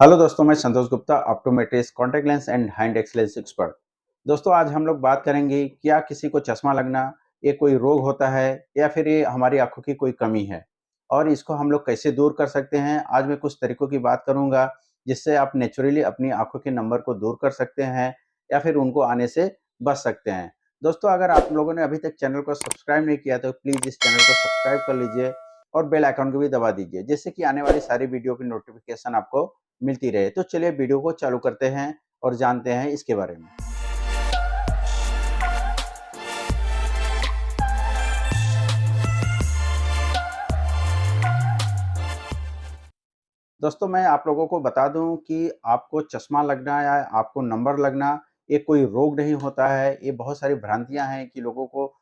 Hello दोस्तों, मैं Santosh Gupta, optometrist, contact lens and hand excellence expert. दोस्तों, आज हम लोग बात करेंगे क्या किसी को चश्मा लगना ये कोई रोग होता है या फिर ये हमारी आंखों की कोई कमी है और इसको हम लोग कैसे दूर कर सकते हैं। आज मैं कुछ तरीकों की बात करूंगा जिससे आप नेचुरली अपनी आंखों के नंबर को दूर कर सकते हैं या फिर उनको आने से बच सकते हैं। दोस्तों, अगर आप लोगों ने अभी तक चैनल को सब्सक्राइब नहीं किया तो प्लीज़ इस चैनल को सब्सक्राइब कर लीजिए और बेल आइकन को भी दबा दीजिए, जिससे कि आने वाली सारी वीडियो की नोटिफिकेशन आपको मिलती रहे। तो चलिए वीडियो को चालू करते हैं और जानते हैं इसके बारे में। दोस्तों, मैं आप लोगों को बता दूं कि आपको चश्मा लगना या आपको नंबर लगना ये कोई रोग नहीं होता है। ये बहुत सारी भ्रांतियां हैं कि लोगों को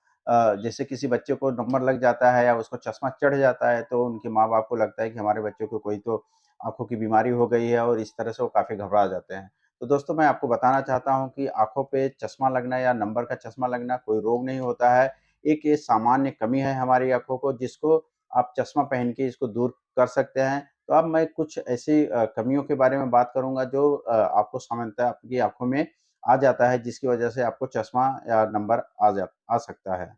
जैसे किसी बच्चे को नंबर लग जाता है या उसको चश्मा चढ़ जाता है तो उनके माँ बाप को लगता है कि हमारे बच्चों को कोई तो आंखों की बीमारी हो गई है और इस तरह से वो काफ़ी घबरा जाते हैं। तो दोस्तों, मैं आपको बताना चाहता हूँ कि आंखों पे चश्मा लगना या नंबर का चश्मा लगना कोई रोग नहीं होता है। एक ये सामान्य कमी है हमारी आंखों को, जिसको आप चश्मा पहन के इसको दूर कर सकते हैं। तो अब मैं कुछ ऐसी कमियों के बारे में बात करूँगा जो आपको सामान्यतः आपकी आँखों में आ जाता है, जिसकी वजह से आपको चश्मा या नंबर आ सकता है।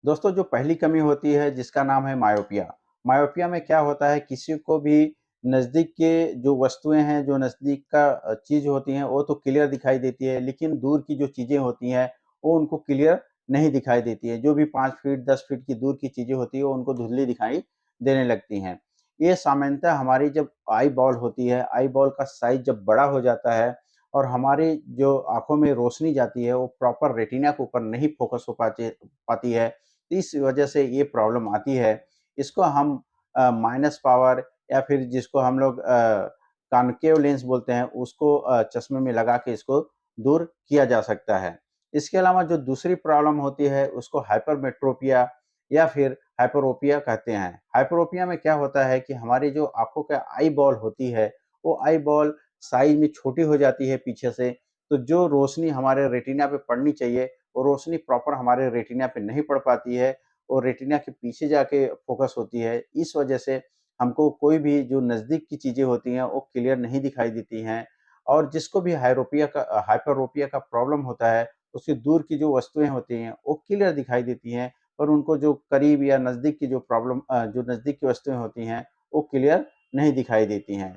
दोस्तों, जो पहली कमी होती है जिसका नाम है मायोपिया। मायोपिया में क्या होता है, किसी को भी नज़दीक के जो वस्तुएँ हैं, जो नज़दीक का चीज़ होती हैं वो तो क्लियर दिखाई देती है, लेकिन दूर की जो चीज़ें होती हैं वो उनको क्लियर नहीं दिखाई देती है। जो भी 5 फीट 10 फीट की दूर की चीज़ें होती हैं वो उनको धुंधली दिखाई देने लगती हैं। ये सामान्यतः हमारी जब आई बॉल होती है, आई बॉल का साइज़ जब बड़ा हो जाता है और हमारी जो आँखों में रोशनी जाती है वो प्रॉपर रेटिना के ऊपर नहीं फ़ोकस हो पाती पाती है। इस वजह से ये प्रॉब्लम आती है। इसको हम माइनस पावर या फिर जिसको हम लोग कॉन्केव लेंस बोलते हैं, उसको चश्मे में लगा के इसको दूर किया जा सकता है। इसके अलावा जो दूसरी प्रॉब्लम होती है उसको हाइपरमेट्रोपिया या फिर हाइपरोपिया कहते हैं। हाइपरोपिया में क्या होता है कि हमारी जो आँखों का आई बॉल होती है, वो आई बॉल साइज़ में छोटी हो जाती है पीछे से, तो जो रोशनी हमारे रेटिना पे पड़नी चाहिए वो रोशनी प्रॉपर हमारे रेटिना पे नहीं पड़ पाती है और रेटिना के पीछे जाके फ़ोकस होती है। इस वजह से हमको कोई भी जो नज़दीक की चीज़ें होती हैं वो क्लियर नहीं दिखाई देती हैं और जिसको भी हाइपरोपिया का प्रॉब्लम होता है, उसके दूर की जो वस्तुएँ होती हैं वो क्लियर दिखाई देती हैं, पर उनको जो करीब या नज़दीक की जो नज़दीक की वस्तुएँ होती हैं वो क्लियर नहीं दिखाई देती हैं।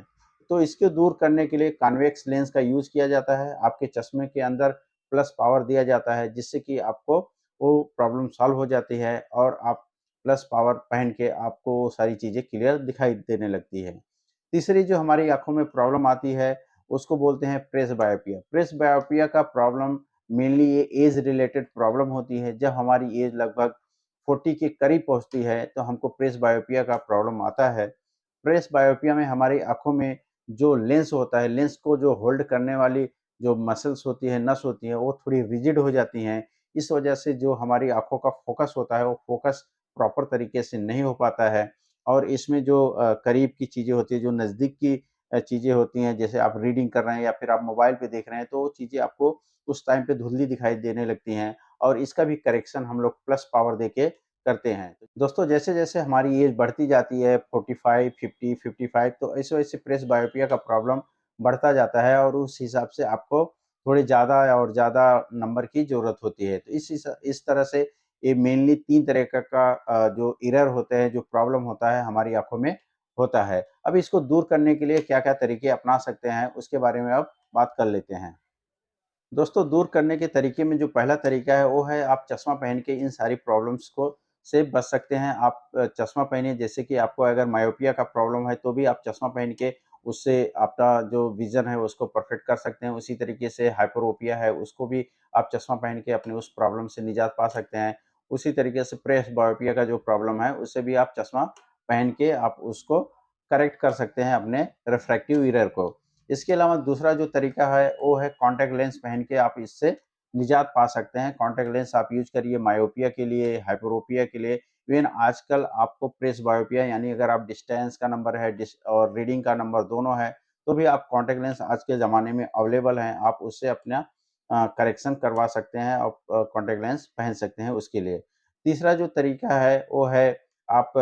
तो इसको दूर करने के लिए कॉन्वेक्स लेंस का यूज़ किया जाता है। आपके चश्मे के अंदर प्लस पावर दिया जाता है, जिससे कि आपको वो प्रॉब्लम सॉल्व हो जाती है और आप प्लस पावर पहन के आपको वो सारी चीज़ें क्लियर दिखाई देने लगती है। तीसरी जो हमारी आँखों में प्रॉब्लम आती है, उसको बोलते हैं प्रेसबायोपिया। प्रेसबायोपिया का प्रॉब्लम मेनली ये ऐज रिलेटेड प्रॉब्लम होती है। जब हमारी ऐज लगभग 40 के करीब पहुँचती है, तो हमको प्रेसबायोपिया का प्रॉब्लम आता है। प्रेसबायोपिया में हमारी आँखों में जो लेंस होता है, लेंस को जो होल्ड करने वाली जो मसल्स होती है, नस होती है, वो थोड़ी रिजिड हो जाती हैं। इस वजह से जो हमारी आँखों का फ़ोकस होता है, वो फ़ोकस प्रॉपर तरीके से नहीं हो पाता है और इसमें जो करीब की चीज़ें होती हैं, जो नज़दीक की चीज़ें होती हैं, जैसे आप रीडिंग कर रहे हैं या फिर आप मोबाइल पे देख रहे हैं, तो वो चीज़ें आपको उस टाइम पे धुंधली दिखाई देने लगती हैं और इसका भी करेक्शन हम लोग प्लस पावर देके करते हैं। दोस्तों, जैसे-जैसे हमारी एज बढ़ती जाती है 45, 50, 55, तो ऐसे-वैसे प्रेसबायोपिया का प्रॉब्लम बढ़ता जाता है और उस हिसाब से आपको थोड़े ज़्यादा और ज़्यादा नंबर की ज़रूरत होती है। तो इस तरह से ये मेनली 3 तरह का जो एरर होते हैं, जो प्रॉब्लम होता है, हमारी आँखों में होता है। अब इसको दूर करने के लिए क्या-क्या तरीके अपना सकते हैं, उसके बारे में अब बात कर लेते हैं। दोस्तों, दूर करने के तरीके में जो पहला तरीका है वो है आप चश्मा पहन के इन सारी प्रॉब्लम्स को से बच सकते हैं। आप चश्मा पहनिए, जैसे कि आपको अगर मायोपिया का प्रॉब्लम है तो भी आप चश्मा पहन के उससे आपका जो विज़न है उसको परफेक्ट कर सकते हैं। उसी तरीके से हाइपरोपिया है उसको भी आप चश्मा पहन के अपने उस प्रॉब्लम से निजात पा सकते हैं। उसी तरीके से प्रेसबायोपिया का जो प्रॉब्लम है उससे भी आप चश्मा पहन के आप उसको करेक्ट कर सकते हैं अपने रिफ्रैक्टिव एरर को। इसके अलावा दूसरा जो तरीका है वो है कॉन्टैक्ट लेंस पहन के आप इससे निजात पा सकते हैं। कॉन्टैक्ट लेंस आप यूज़ करिए मायोपिया के लिए, हाइपरोपिया के लिए। इवन आजकल आपको प्रेसबायोपिया यानी अगर आप डिस्टेंस का नंबर है डिस और रीडिंग का नंबर दोनों है, तो भी आप कॉन्टैक्ट लेंस आज के ज़माने में अवेलेबल हैं। आप उससे अपना करेक्शन करवा सकते हैं और कॉन्टैक्ट लेंस पहन सकते हैं उसके लिए। तीसरा जो तरीका है वो है आप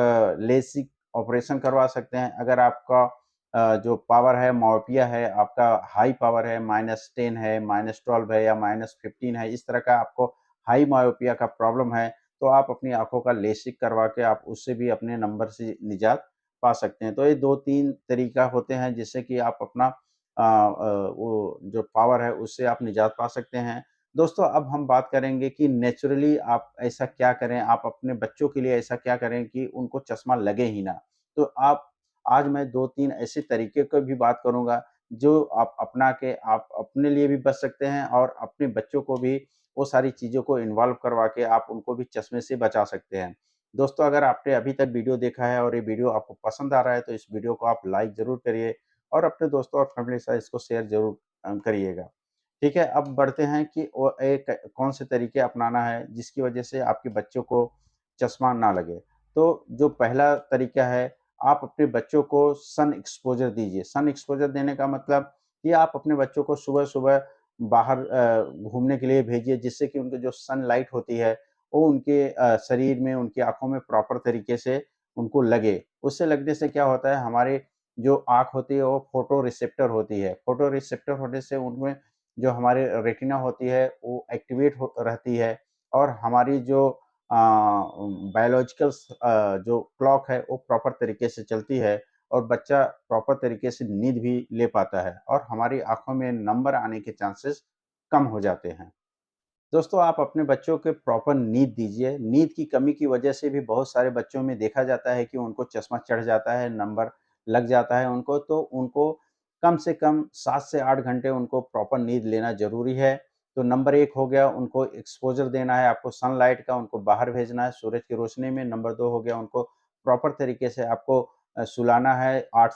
लेसिक ऑपरेशन करवा सकते हैं। अगर आपका जो पावर है, मायोपिया है, आपका हाई पावर है, -10 है, -12 है या -15 है, इस तरह का आपको हाई मायोपिया का प्रॉब्लम है, तो आप अपनी आँखों का लेसिक करवा के आप उससे भी अपने नंबर से निजात पा सकते हैं। तो ये 2-3 तरीका होते हैं जिससे कि आप अपना वो जो पावर है उससे आप निजात पा सकते हैं। दोस्तों, अब हम बात करेंगे कि नेचुरली आप ऐसा क्या करें, आप अपने बच्चों के लिए ऐसा क्या करें कि उनको चश्मा लगे ही ना। तो आप आज मैं 2-3 ऐसे तरीके की भी बात करूँगा, जो आप अपना के आप अपने लिए भी बच सकते हैं और अपने बच्चों को भी वो सारी चीज़ों को इन्वॉल्व करवा के आप उनको भी चश्मे से बचा सकते हैं। दोस्तों, अगर आपने अभी तक वीडियो देखा है और ये वीडियो आपको पसंद आ रहा है, तो इस वीडियो को आप लाइक ज़रूर करिए और अपने दोस्तों और फैमिली के साथ इसको शेयर ज़रूर करिएगा। ठीक है, अब बढ़ते हैं कि वो एक कौन से तरीके अपनाना है जिसकी वजह से आपके बच्चों को चश्मा ना लगे। तो जो पहला तरीका है, आप अपने बच्चों को सन एक्सपोज़र दीजिए। सन एक्सपोज़र देने का मतलब कि आप अपने बच्चों को सुबह-सुबह बाहर घूमने के लिए भेजिए जिससे कि उनको जो सनलाइट होती है, वो उनके शरीर में, उनकी आँखों में प्रॉपर तरीके से उनको लगे। उससे लगने से क्या होता है, हमारे जो आँख होती है वो फोटो रिसेप्टर होती है। फोटो रिसेप्टर होने से उनमें जो हमारे रेटिना होती है वो एक्टिवेट हो रहती है और हमारी जो बायोलॉजिकल जो क्लॉक है वो प्रॉपर तरीके से चलती है और बच्चा प्रॉपर तरीके से नींद भी ले पाता है और हमारी आँखों में नंबर आने के चांसेस कम हो जाते हैं। दोस्तों, आप अपने बच्चों को प्रॉपर नींद दीजिए। नींद की कमी की वजह से भी बहुत सारे बच्चों में देखा जाता है कि उनको चश्मा चढ़ जाता है, नंबर लग जाता है उनको, तो उनको कम से कम 7 से 8 घंटे उनको प्रॉपर नींद लेना ज़रूरी है। तो नंबर 1 हो गया, उनको एक्सपोज़र देना है आपको सनलाइट का, उनको बाहर भेजना है सूरज की रोशनी में। नंबर 2 हो गया, उनको प्रॉपर तरीके से आपको सुलाना है 8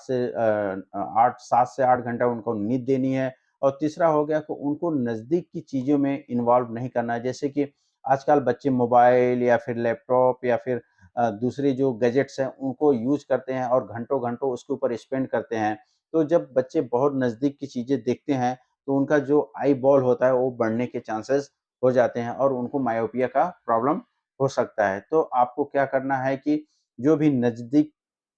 7 से 8 घंटा उनको नींद देनी है। और तीसरा हो गया कि उनको नज़दीक की चीज़ों में इन्वॉल्व नहीं करना है। जैसे कि आजकल बच्चे मोबाइल या फिर लैपटॉप या फिर दूसरे जो गैजेट्स हैं, उनको यूज़ करते हैं और घंटों-घंटों उसके ऊपर स्पेंड करते हैं। तो जब बच्चे बहुत नज़दीक की चीज़ें देखते हैं, तो उनका जो आई बॉल होता है, वो बढ़ने के चांसेस हो जाते हैं और उनको मायोपिया का प्रॉब्लम हो सकता है। तो आपको क्या करना है कि जो भी नज़दीक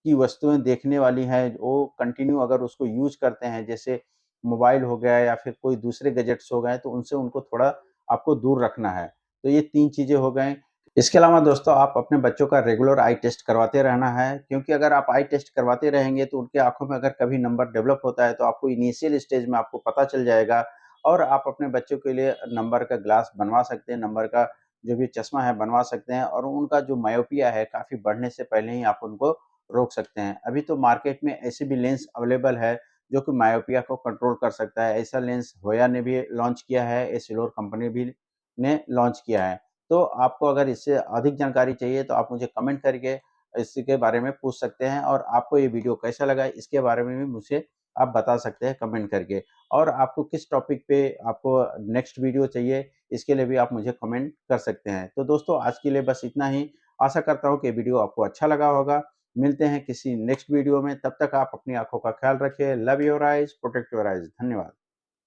की वस्तुएँ देखने वाली हैं, वो कंटिन्यू अगर उसको यूज़ करते हैं, जैसे मोबाइल हो गया या फिर कोई दूसरे गैजेट्स हो गए, तो उनसे उनको थोड़ा आपको दूर रखना है। तो ये 3 चीज़ें हो गई। इसके अलावा दोस्तों, आप अपने बच्चों का रेगुलर आई टेस्ट करवाते रहना है, क्योंकि अगर आप आई टेस्ट करवाते रहेंगे तो उनकी आँखों में अगर कभी नंबर डेवलप होता है तो आपको इनिशियल स्टेज में आपको पता चल जाएगा और आप अपने बच्चों के लिए नंबर का ग्लास बनवा सकते हैं, नंबर का जो भी चश्मा है बनवा सकते हैं और उनका जो मायोपिया है काफ़ी बढ़ने से पहले ही आप उनको रोक सकते हैं। अभी तो मार्केट में ऐसे भी लेंस अवेलेबल है जो कि मायोपिया को कंट्रोल कर सकता है। ऐसा लेंस होया ने भी लॉन्च किया है, एस्सिलोर कंपनी भी ने लॉन्च किया है। तो आपको अगर इससे अधिक जानकारी चाहिए तो आप मुझे कमेंट करके इसके बारे में पूछ सकते हैं और आपको ये वीडियो कैसा लगा इसके बारे में भी मुझसे आप बता सकते हैं कमेंट करके। और आपको किस टॉपिक पे आपको नेक्स्ट वीडियो चाहिए, इसके लिए भी आप मुझे कमेंट कर सकते हैं। तो दोस्तों, आज के लिए बस इतना ही। आशा करता हूँ कि वीडियो आपको अच्छा लगा होगा। मिलते हैं किसी नेक्स्ट वीडियो में, तब तक आप अपनी आँखों का ख्याल रखिए। Love your eyes, protect your eyes. धन्यवाद।